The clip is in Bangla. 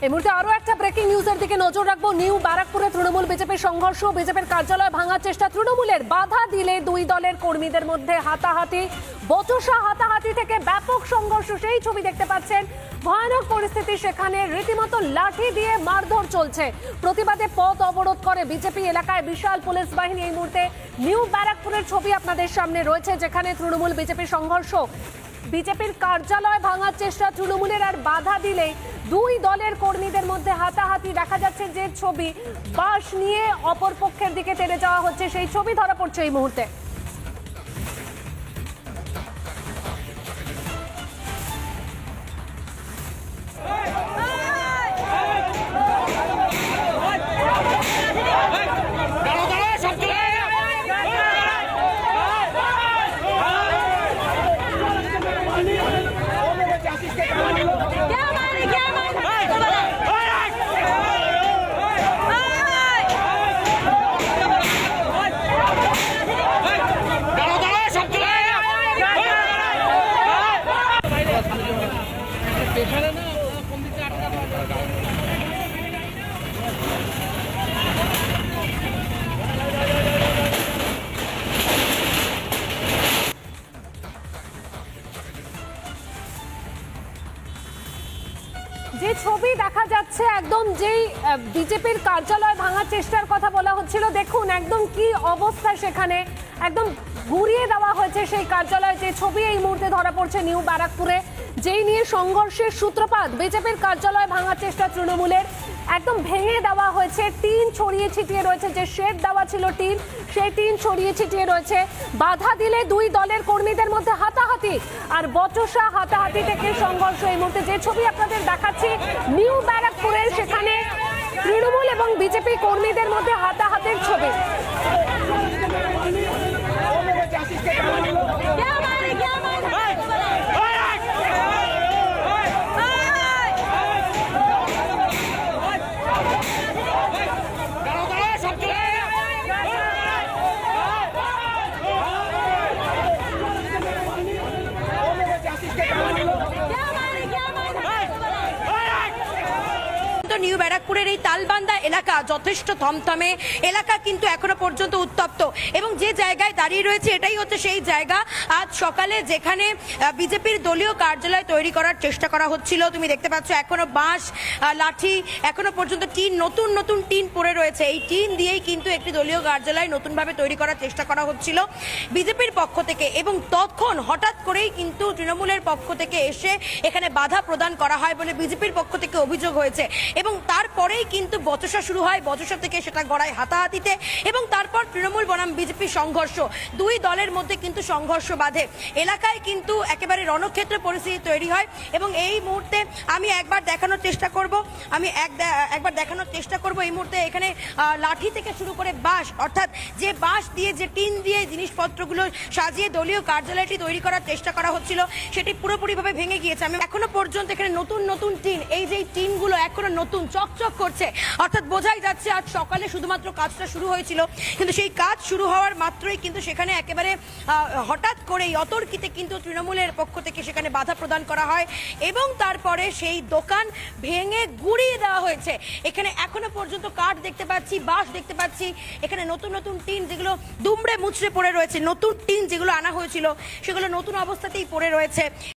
এই মুহূর্তে আরো একটা ব্রেকিং নিউজের দিকে নজর রাখবো। নিউ ব্যারাকপুরে তৃণমূল বিজেপির সংঘর্ষ, বিজেপির কার্যালয় ভাঙার চেষ্টা তৃণমূলের, বাধা দিলে দুই দলের কর্মীদের মধ্যে হাতাহাতি, বচসা হাতাহাতি থেকে ব্যাপক সংঘর্ষ, সেই ছবি দেখতে পাচ্ছেন। ভয়ানক পরিস্থিতি সেখানে, রীতিমতো লাঠি দিয়ে মারধর চলছে। প্রতিবাদে পথ অবরোধ করে বিজেপি, এলাকায় বিশাল পুলিশ বাহিনী। এই মুহূর্তে নিউ ব্যারাকপুরের ছবি আপনাদের সামনে রয়েছে, যেখানে তৃণমূল বিজেপির সংঘর্ষ, বিজেপির কার্যালয় ভাঙার চেষ্টা তৃণমূলের, আর বাধা দিলে দুই দলের কর্মীদের মধ্যে হাতাহাতি। দেখা যাচ্ছে যে ছবি, বাঁশ নিয়ে অপর পক্ষের দিকে টেনে যাওয়া হচ্ছে, সেই ছবি ধরা পড়ছে এই মুহূর্তে। যে ছবি দেখা যাচ্ছে, একদম যেই বিজেপির কার্যালয় ভাঙার চেষ্টার কথা বলা হচ্ছিল, দেখুন একদম কি অবস্থা সেখানে, একদম ঘুরিয়ে দেওয়া হয়েছে সেই কার্যালয়। যে ছবি এই মুহূর্তে ধরা পড়ছে নিউ ব্যারাকপুরে, যেই নিয়ে সংঘর্ষের সূত্রপাত, বিজেপির কার্যালয় ভাঙার চেষ্টা তৃণমূলের, একদম ভেঙে দেওয়া হয়েছে, টিন ছড়িয়ে ছিটিয়ে রয়েছে, যে শেড দেওয়া ছিল টিন, সেই টিন ছড়িয়ে ছিটিয়ে রয়েছে। বাধা দিলে দুই দলের কর্মীদের মধ্যে হাতাহাতি, আর বচসা হাতাহাতি থেকে সংঘর্ষ। এই মুহূর্তে যে ছবি আপনাদের দেখাচ্ছি নিউ ব্যারাকপুরের, সেখানে তৃণমূল এবং বিজেপি কর্মীদের মধ্যে হাতাহাতির ছবি। নিউ ব্যারাকপুরের এই তালবান্দা এলাকা যথেষ্ট থমথমে এলাকা, কিন্তু এখনো পর্যন্ত উত্তপ্ত, এবং যে জায়গায় দাঁড়িয়ে রয়েছে এটাই হচ্ছে সেই জায়গা আজ সকালে যেখানে বিজেপির দলীয় কার্যালয় তৈরি করার চেষ্টা করা হচ্ছিল। তুমি দেখতে পাচ্ছ এখনো বাঁশ, লাঠি, এখনো পর্যন্ত টিন, নতুন নতুন টিন পড়ে রয়েছে। এই টিন দিয়েই কিন্তু একটি দলীয় কার্যালয় নতুনভাবে তৈরি করার চেষ্টা করা হচ্ছিল বিজেপির পক্ষ থেকে, এবং তখন হঠাৎ করেই কিন্তু তৃণমূলের পক্ষ থেকে এসে এখানে বাধা প্রদান করা হয় বলে বিজেপির পক্ষ থেকে অভিযোগ হয়েছে, এবং তারপরেই কিন্তু বচসা শুরু হয়, বচসা থেকে সেটা গড়ায় হাতাহাতিতে, এবং তারপর তৃণমূল বনাম বিজেপি সংঘর্ষ, দুই দলের মধ্যে কিন্তু সংঘর্ষ বাধে। এলাকায় কিন্তু একেবারে রণক্ষেত্র পরিস্থিতি তৈরি হয়, এবং এই মুহূর্তে আমি একবার দেখানোর চেষ্টা করব এই মুহূর্তে এখানে লাঠি থেকে শুরু করে বাঁশ, অর্থাৎ যে বাঁশ দিয়ে, যে টিন দিয়ে জিনিসপত্রগুলো সাজিয়ে দলীয় কার্যালয়টি তৈরি করার চেষ্টা করা হচ্ছিল, সেটি পুরোপুরিভাবে ভেঙে গিয়েছে। আমি এখনো পর্যন্ত এখানে নতুন নতুন টিন, এই যে টিনগুলো এখনো নতুন চকচক করছে, অর্থাৎ বোঝাই যাচ্ছে আজ সকালে শুধুমাত্র কাজটা শুরু হয়েছিল, কিন্তু সেই কাজ শুরু হওয়ার মাত্রই কিন্তু সেখানে একেবারে হঠাৎ করেই অতর্কিতে কিন্তু তৃণমূলের পক্ষ থেকে সেখানে বাধা প্রদান করা হয়, এবং তারপরে সেই দোকান ভেঙে গুড়িয়ে দেওয়া হয়েছে। এখানে এখনো পর্যন্ত কাঠ দেখতে পাচ্ছি, বাঁশ দেখতে পাচ্ছি, এখানে নতুন নতুন টিন যেগুলো দুমড়ে মুচড়ে পড়ে রয়েছে, নতুন টিন যেগুলো আনা হয়েছিল সেগুলো নতুন অবস্থাতেই পড়ে রয়েছে।